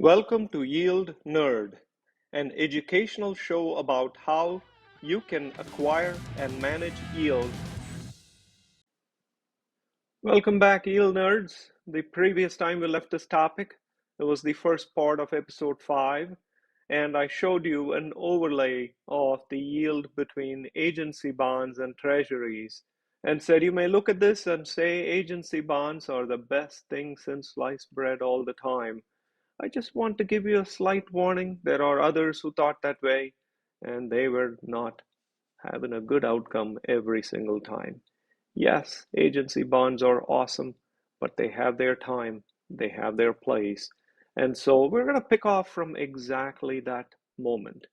Welcome to YieldNerd, an educational show about how you can acquire and manage yield. Welcome back, yield nerds. The previous time we left this topic, it was the first part of episode 5, and I showed you an overlay of the yield between agency bonds and treasuries, and said you may look at this and say agency bonds are the best thing since sliced bread all the time. I just want to give you a slight warning. There are others who thought that way, and they were not having a good outcome every single time. Yes, agency bonds are awesome, but they have their time, they have their place. And so we're going to pick off from exactly that moment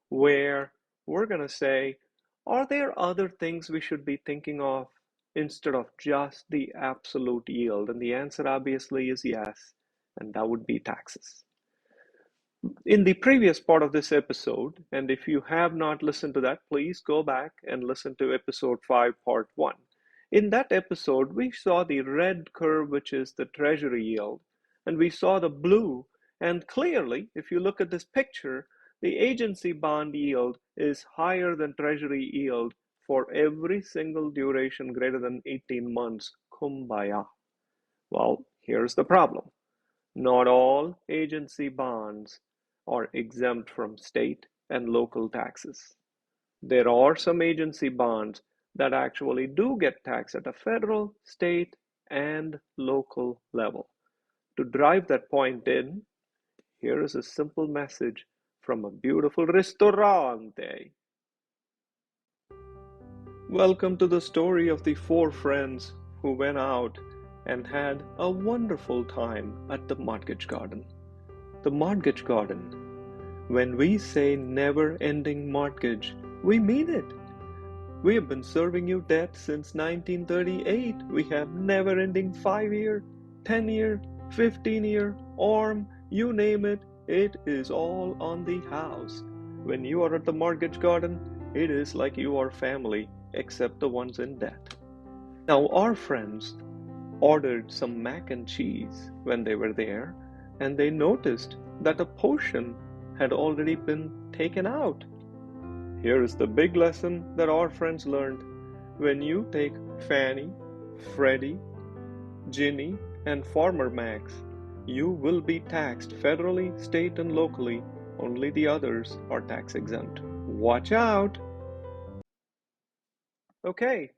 where we're going to say, are there other things we should be thinking of instead of just the absolute yield? And the answer obviously is yes, and that would be taxes. In the previous part of this episode, and if you have not listened to that, please go back and listen to episode 5, part 1. In that episode, we saw the red curve, which is the treasury yield, and we saw the blue. And clearly, if you look at this picture, the agency bond yield is higher than treasury yield for every single duration greater than 18 months. Kumbaya. Well, here's the problem. Not all agency bonds are exempt from state and local taxes. There are some agency bonds that actually do get taxed at a federal, state, and local level. To drive that point in, here is a simple message from a beautiful ristorante. Welcome to the story of the 4 friends who went out and had a wonderful time at the mortgage garden. The mortgage garden. When we say never-ending mortgage, we mean it. We have been serving you debt since 1938. We have never-ending 5-year, 10-year, 15-year, ARM, you name it, it is all on the house. When you are at the mortgage garden, it is like you are family, except the ones in debt. Now, our friends ordered some mac and cheese when they were there, and they noticed that a portion had already been taken out. Here is the big lesson that our friends learned. When you take Fannie, Freddie, Ginnie, and Farmer Macs, you will be taxed federally, state, and locally. Only the others are tax exempt. Watch out! Okay,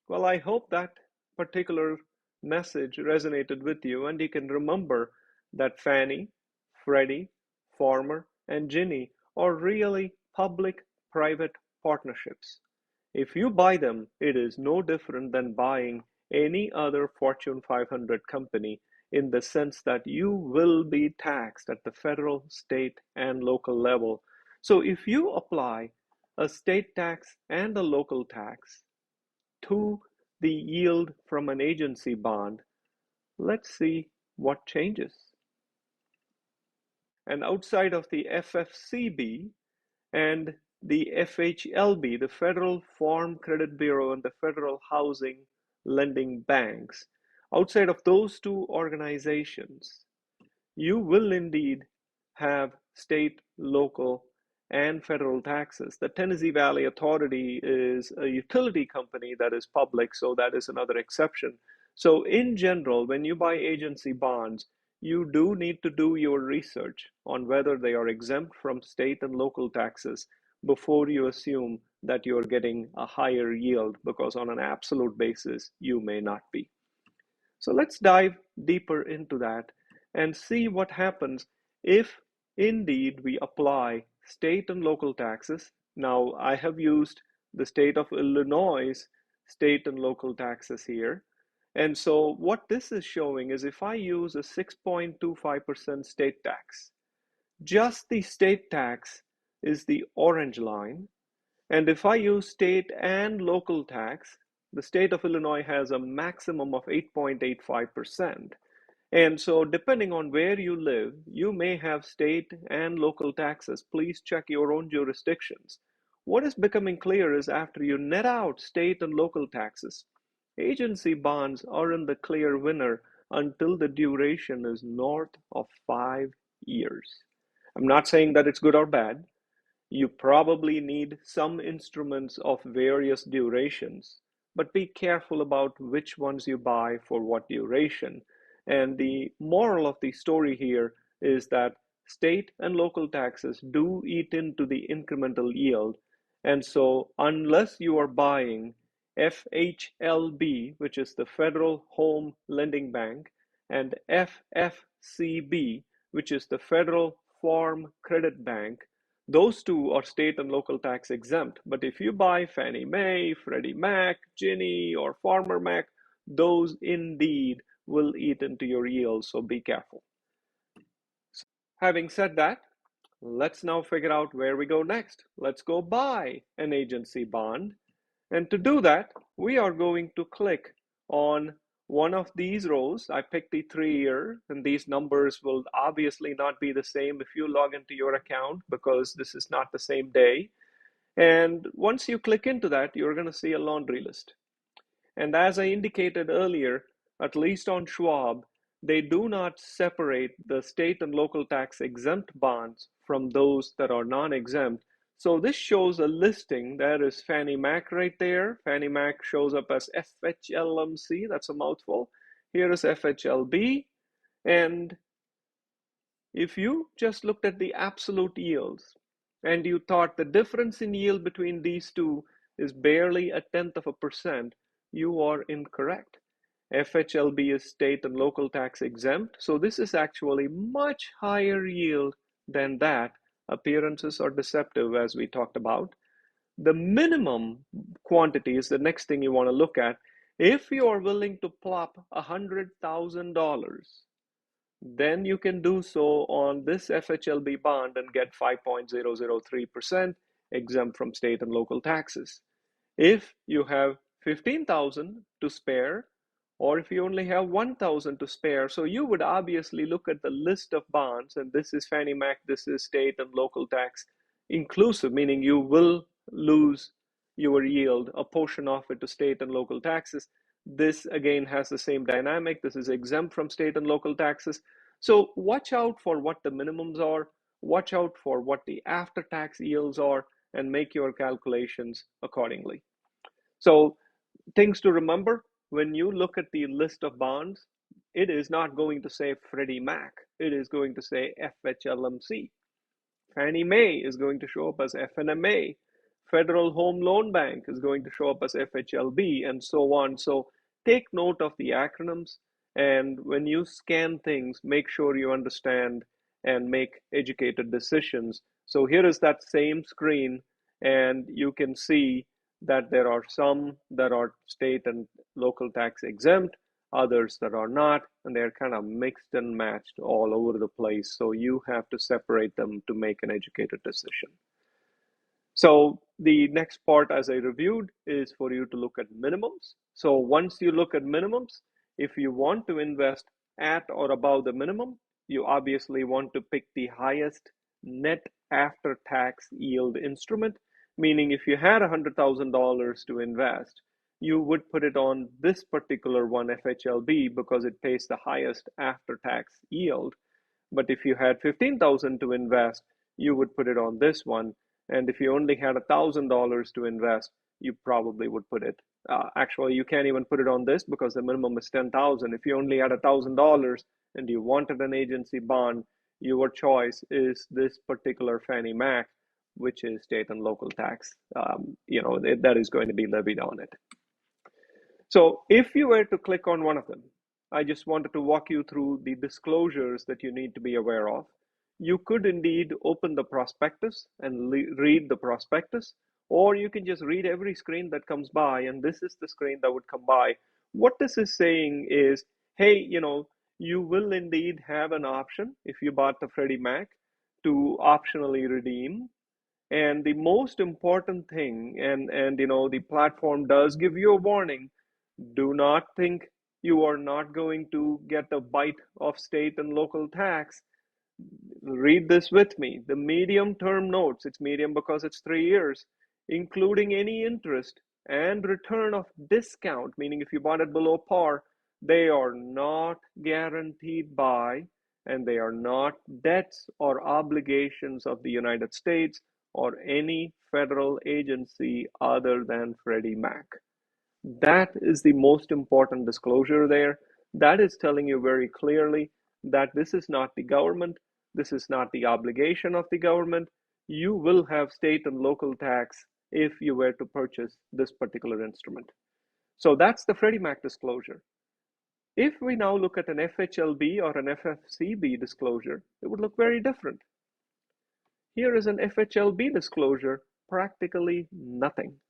well, I hope that particular message resonated with you, and you can remember that Fannie, Freddie, Farmer, and Ginnie are really public-private partnerships. If you buy them, it is no different than buying any other Fortune 500 company in the sense that you will be taxed at the federal, state, and local level. So if you apply a state tax and a local tax to the yield from an agency bond, let's see what changes. And outside of the ffcb and the fhlb, the Federal Farm Credit Bureau and the Federal Housing Lending Banks, outside of those 2 organizations, you will indeed have state, local, and federal taxes. The Tennessee Valley Authority is a utility company that is public, so that is another exception. So in general, when you buy agency bonds, you do need to do your research on whether they are exempt from state and local taxes before you assume that you're getting a higher yield, because on an absolute basis, you may not be. So let's dive deeper into that and see what happens if indeed we apply state and local taxes. Now, I have used the state of Illinois' state and local taxes here. And so what this is showing is if I use a 6.25% state tax, just the state tax is the orange line. And if I use state and local tax, the state of Illinois has a maximum of 8.85%. And so depending on where you live, you may have state and local taxes. Please check your own jurisdictions. What is becoming clear is after you net out state and local taxes, agency bonds are in the clear winner until the duration is north of 5 years. I'm not saying that it's good or bad. You probably need some instruments of various durations, but be careful about which ones you buy for what duration. And the moral of the story here is that state and local taxes do eat into the incremental yield. And so, unless you are buying FHLB, which is the Federal Home Lending Bank, and FFCB, which is the Federal Farm Credit Bank, those two are state and local tax exempt. But if you buy Fannie Mae, Freddie Mac, Ginnie, or Farmer Mac, those indeed will eat into your yield, so be careful. Having said that, let's now figure out where we go next. Let's go buy an agency bond. And to do that, we are going to click on one of these rows. I picked the 3-year, and these numbers will obviously not be the same if you log into your account because this is not the same day. And once you click into that, you're going to see a laundry list. And as I indicated earlier, at least on Schwab, they do not separate the state and local tax exempt bonds from those that are non-exempt. So this shows a listing. There is Fannie Mac right there. Fannie Mac shows up as FHLMC. That's a mouthful. Here is FHLB. And if you just looked at the absolute yields and you thought the difference in yield between these two is barely 0.1%, you are incorrect. FHLB is state and local tax exempt, so this is actually much higher yield than that. Appearances are deceptive, as we talked about. The minimum quantity is the next thing you want to look at. If you are willing to plop $100,000, then you can do so on this FHLB bond and get 5.003% exempt from state and local taxes. If you have 15,000 to spare, or if you only have 1,000 to spare, so you would obviously look at the list of bonds, and this is Fannie Mac, this is state and local tax inclusive, meaning you will lose your yield, a portion of it to state and local taxes. This again has the same dynamic. This is exempt from state and local taxes. So watch out for what the minimums are, watch out for what the after-tax yields are, and make your calculations accordingly. So things to remember, when you look at the list of bonds, it is not going to say Freddie Mac. It is going to say FHLMC. Fannie Mae is going to show up as FNMA. Federal Home Loan Bank is going to show up as FHLB, and so on. So take note of the acronyms, and when you scan things, make sure you understand and make educated decisions. So here is that same screen, and you can see that there are some that are state and local tax exempt, others that are not, and they're kind of mixed and matched all over the place. So you have to separate them to make an educated decision. So the next part, as I reviewed, is for you to look at minimums. So once you look at minimums, if you want to invest at or above the minimum, you obviously want to pick the highest net after-tax yield instrument, meaning if you had $100,000 to invest, you would put it on this particular one, FHLB, because it pays the highest after-tax yield. But if you had 15,000 to invest, you would put it on this one. And if you only had $1,000 to invest, you probably would put it. Actually, you can't even put it on this because the minimum is 10,000. If you only had $1,000 and you wanted an agency bond, your choice is this particular Fannie Mac, which is state and local tax. That is going to be levied on it. So if you were to click on one of them, I just wanted to walk you through the disclosures that you need to be aware of. You could indeed open the prospectus and read the prospectus, or you can just read every screen that comes by, and this is the screen that would come by. What this is saying is, hey, you will indeed have an option if you bought the Freddie Mac to optionally redeem. And the most important thing, and the platform does give you a warning, do not think you are not going to get a bite of state and local tax. Read this with me. The medium-term notes, it's medium because it's 3 years, including any interest and return of discount, meaning if you bought it below par, they are not guaranteed by, and they are not debts or obligations of the United States or any federal agency other than Freddie Mac. That is the most important disclosure there. That is telling you very clearly that this is not the government, this is not the obligation of the government. You will have state and local tax if you were to purchase this particular instrument. So that's the Freddie Mac disclosure. If we now look at an FHLB or an FFCB disclosure, it would look very different. Here is an FHLB disclosure, practically nothing.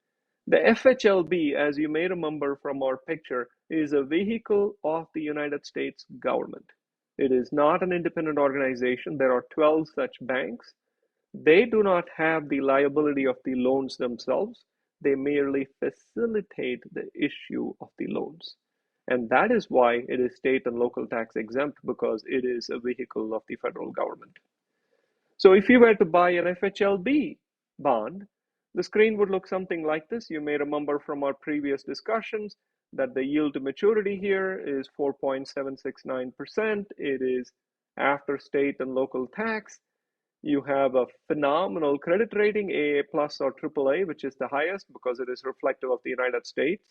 The FHLB, as you may remember from our picture, is a vehicle of the United States government. It is not an independent organization. There are 12 such banks. They do not have the liability of the loans themselves. They merely facilitate the issue of the loans. And that is why it is state and local tax exempt, because it is a vehicle of the federal government. So if you were to buy an FHLB bond, the screen would look something like this. You may remember from our previous discussions that the yield to maturity here is 4.769%. It is after state and local tax. You have a phenomenal credit rating, AA plus or AAA, which is the highest because it is reflective of the United States.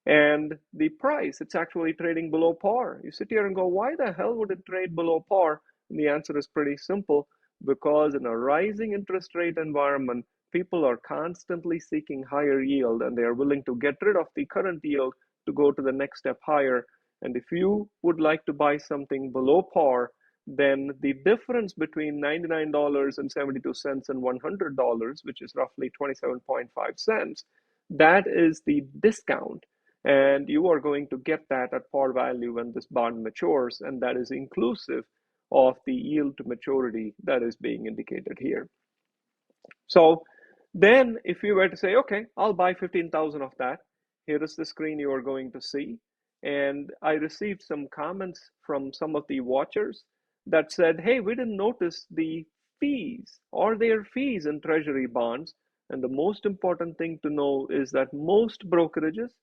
And the price, it's actually trading below par. You sit here and go, why the hell would it trade below par? And the answer is pretty simple, because in a rising interest rate environment, people are constantly seeking higher yield, and they are willing to get rid of the current yield to go to the next step higher. And if you would like to buy something below par, then the difference between $99.72 and $100, which is roughly 27.5 cents, that is the discount. And you are going to get that at par value when this bond matures, and that is inclusive of the yield to maturity that is being indicated here. So then if you were to say, okay, I'll buy 15,000 of that, here is the screen you are going to see. And I received some comments from some of the watchers that said, hey, we didn't notice the fees. Are there fees in treasury bonds? And the most important thing to know is that most brokerages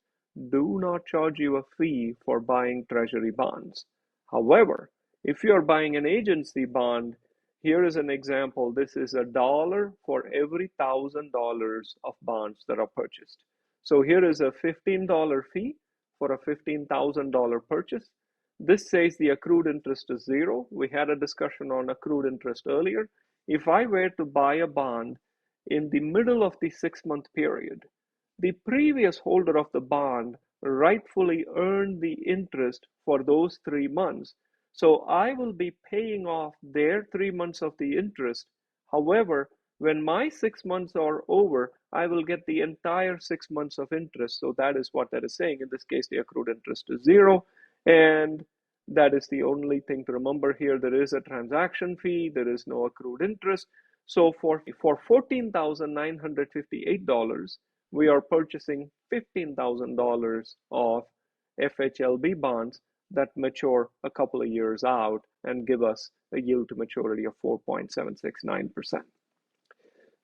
do not charge you a fee for buying treasury bonds. However, if you are buying an agency bond, here is an example. This is $1 for every $1,000 of bonds that are purchased. So here is a $15 fee for a $15,000 purchase. This says the accrued interest is 0. We had a discussion on accrued interest earlier. If I were to buy a bond in the middle of the 6-month period, the previous holder of the bond rightfully earned the interest for those 3 months. So I will be paying off their 3 months of the interest. However, when my 6 months are over, I will get the entire 6 months of interest. So that is what that is saying. In this case, the accrued interest is 0. And that is the only thing to remember here. There is a transaction fee. There is no accrued interest. So for $14,958, we are purchasing $15,000 of FHLB bonds that mature a couple of years out and give us a yield to maturity of 4.769%.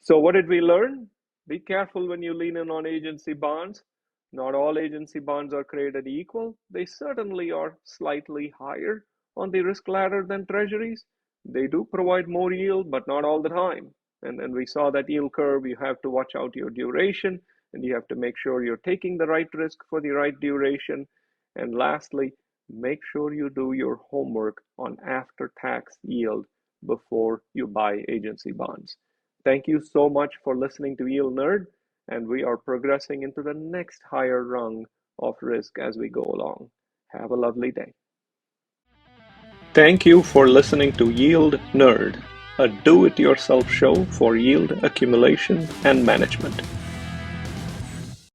So what did we learn? Be careful when you lean in on agency bonds. Not all agency bonds are created equal. They certainly are slightly higher on the risk ladder than treasuries. They do provide more yield, but not all the time. And we saw that yield curve. You have to watch out your duration, and you have to make sure you're taking the right risk for the right duration. And lastly, make sure you do your homework on after-tax yield before you buy agency bonds. Thank you so much for listening to YieldNerd, and we are progressing into the next higher rung of risk as we go along. Have a lovely day. Thank you for listening to YieldNerd, a do-it-yourself show for yield accumulation and management.